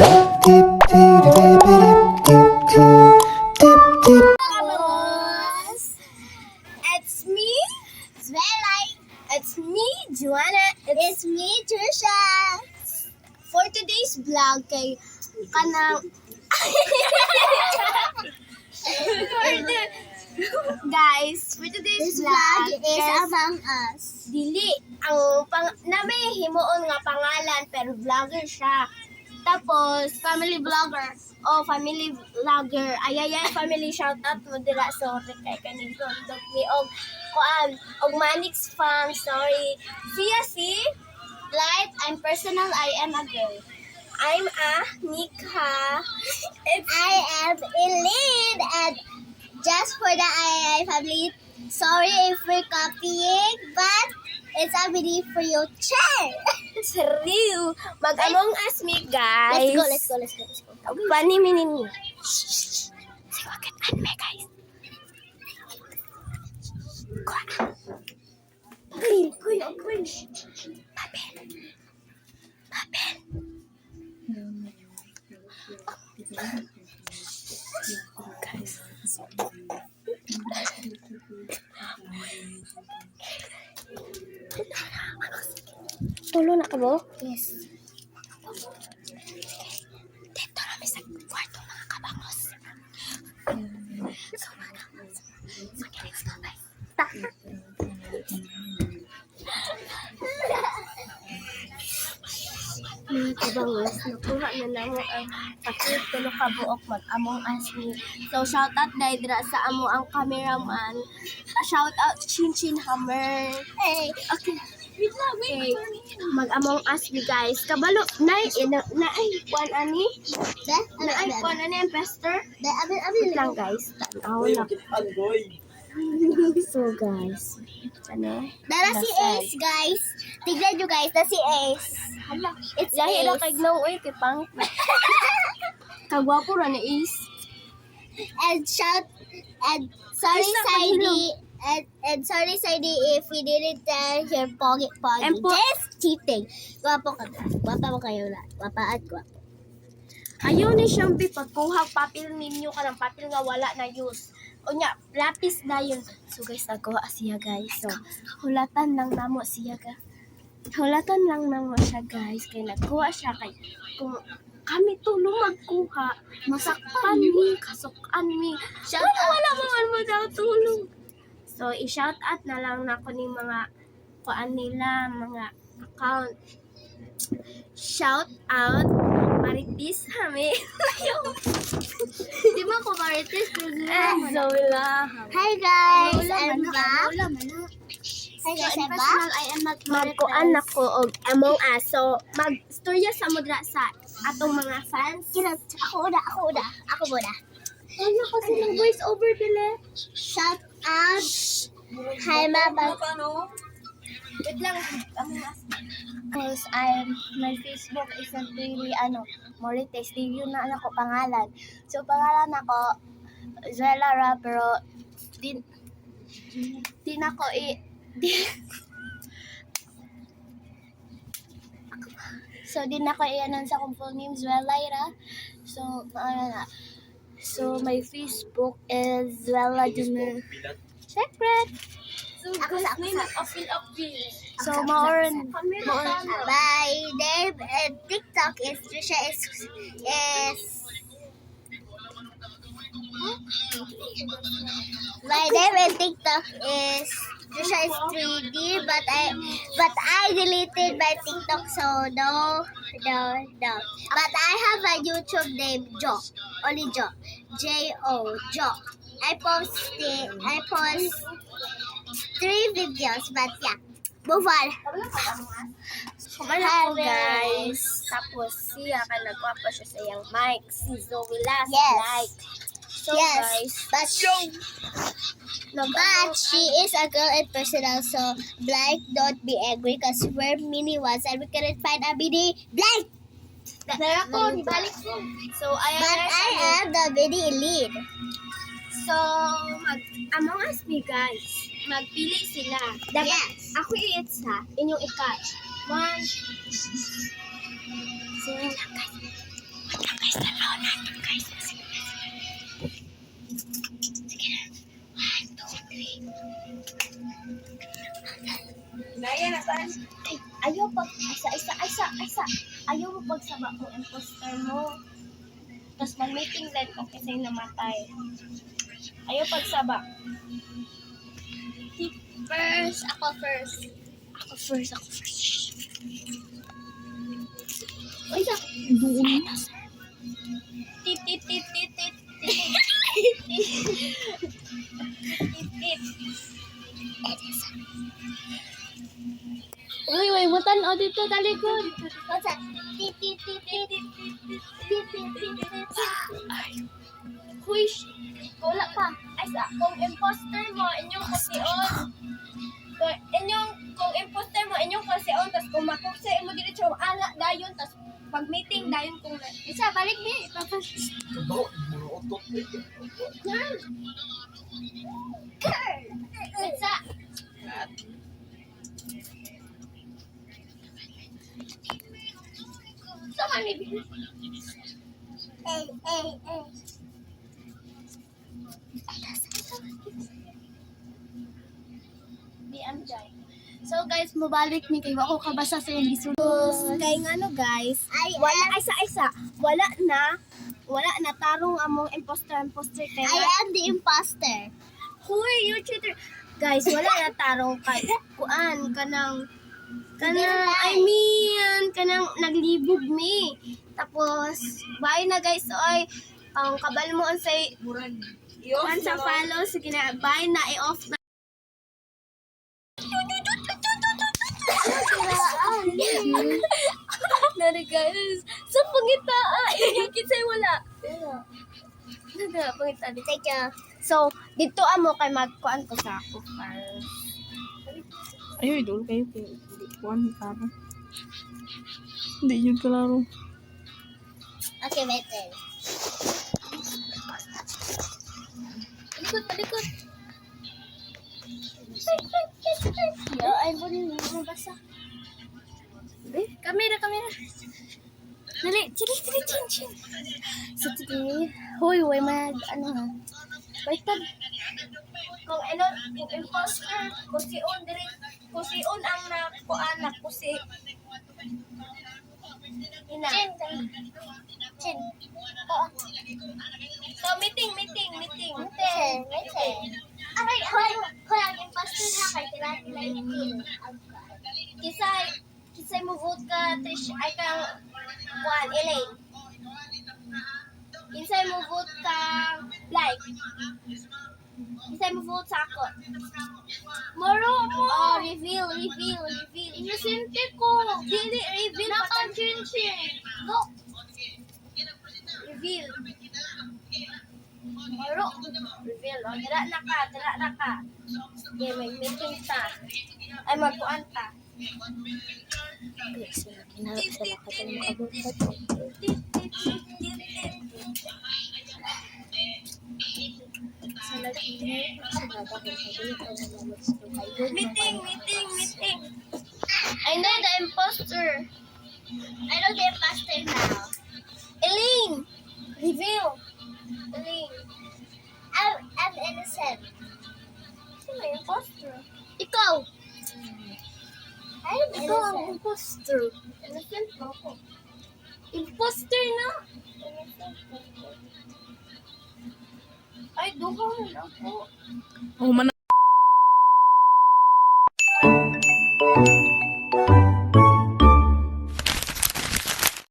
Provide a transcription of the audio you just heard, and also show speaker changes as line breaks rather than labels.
It's me, Zwelai. It's me, Joanna. It's me, Trisha. For today's vlog, kay kanang guys, for today's vlog is Among Us. Dili ang namay himuon nga pangalan pero vlogger siya. Tapos family vlogger. Oh, family vlogger. Ayayay family shout out mo dira sorry kay kaning dog mi og og Manix fam sorry. Si Light, I'm personal, I am a girl. I'm a Nika. I am Eileen and just for the I family, sorry if we're copying, but it's a video for your chair. Seriyo. Mag-among us me, guys. Let's go. Paniminin mo. Shh. Siwakitan me, guys. Kuya. Papel. Guys. Tulo na ka mo? Yes. Dito kami sa kwarto mga kabangos. So, let's go guys. Mga kabangos, nakuha na lang ang sakit tulo ka buok mag-among us ni. So, shout out dahil dira sa amo ang cameraman. Shout out Chin Hammer. Hey, okay. Okay, mag-among us ni guys. Kabalo, naay kuan ani? Naay kuan ani ang pester? Wait lang guys. Tanaw lang. So guys, ano? Dara si Ace guys. Tignan nyo guys, na si Ace. Hala, it's Ace. Dahil kay Glow oy kay pang. Kagwapo ra ni Ace. And sorry Sadie. And sorry Sadie if we didn't tell your pogi. Just cheating. Gwapo ka. Gwapa mo kayo lahat. Gwapa at gwapo. Ayaw ni siyang pagkuhag papel ninyo ka ng papel nga wala na use. O nya, lapis na yun. So guys, nagawa siya guys. So, hulatan lang namo siya ga. Hulatan lang namo siya guys. Kaya nagkuha siya kay kung kami tulong magkuha, masakpan mi, kasukan mi. Wala mo daw tulong. So, i-shout out na lang na ko ni mga kuan nila, mga account. Shout out Marites kami. Di ba ko Marites? Zola. Hi guys, I'm back. Hi guys, I'm back. Magkuan ako og Among Us. So, mag-storya sa mudra sa atong mga fans. Ako uda. Ano ko silang voice over bile? Shout out. Hi mama. Wait lang, Among Us. Because my Facebook isn't really Marites, di yun na ako pangalan. So pangalan ako Zwela Ra, pero di na ko So di na ko i-anon sa kong full name Zwelaira. So So my Facebook is Zwela Jumer. Secret. So guys, may mag-appeal. So more by name and TikTok is Trisha is my name and TikTok is Trisha is 3D, but I deleted my TikTok, so no. But I have a YouTube name Jo, only Jo, Jo. I post 3 videos, but yeah, move on. Hello guys. Tapos siya ka nagwapa siya sa iyang mic, si Zoe last night. So guys, but she is a girl in personal, so Blake, don't be angry because we're mini ones and we couldn't find a mini Blake. But I am the mini elite. So, Among Us me guys. Magpili sila. Yes. Ako i-eats ha. Inyong i-catch. 1. So, yun lang guys. imposter mo. Tapos mag-meeting din kung kasi namatay. Ayaw pagsaba. First. Ako first. Uy, sa... Tit. Uy, matan dito talikod. What's Huy, wala pa. Ay, kung imposter mo, inyong kasiyon. Kung imposter mo, inyong kasiyon. Tapos kung matuksa mo dito, ala, dayon. Tapos pag meeting, dayon kung isa, balik niya. Isa. So, honey. So guys, mabalik ni kay wako kabasa sa iyang gisulod. Kay ngano guys, wala na tarong among imposter kay
I am the imposter.
Huy, you cheater. Guys, wala na tarong kay kuan kanang kanang naglibog mi. Tapos bye na guys, oy. Ang kabal mo say kuan sa follow sige na bye na i-off na. Nari guys, sa pangita kinsay wala. Nada pangita di kay. So, dito amo kay magkuan ko sa ako first.
Ayo, idol kayo kay Juan Caro. Hindi yun kalaro.
Okay, wait then.
Palikot. Yo, ay mo din mo basa. Kamera. Dali, chin. So today, hoy, ano ha? Baitag. Kung imposter, kusion ang nakuan na kusi. Ina. Chin. Oo. So, meeting.
Aray, hoy, ang imposter na kay tila yung
Kisay mo vote ka, Trish, ay kang, Elaine. Kisay mo vote ka, like. Kisay mo vote sa ako. Moro mo! Oh, reveal. Inosente ko. Dili, reveal. Naka-chin. Go. Reveal. Moro. Reveal. O, dira na ka. Sige, may meeting ta. Ay, magkuan ta. Meeting. I know the imposter.
I know the imposter now.
Elaine. Reveal. Elaine.
I'm innocent.
Sino yung imposter?
Ikaw. I'm
Ikaw ang
innocent.
imposter. Innocent mo ako. Imposter na? Ay, duha mo na ako.
Oh, man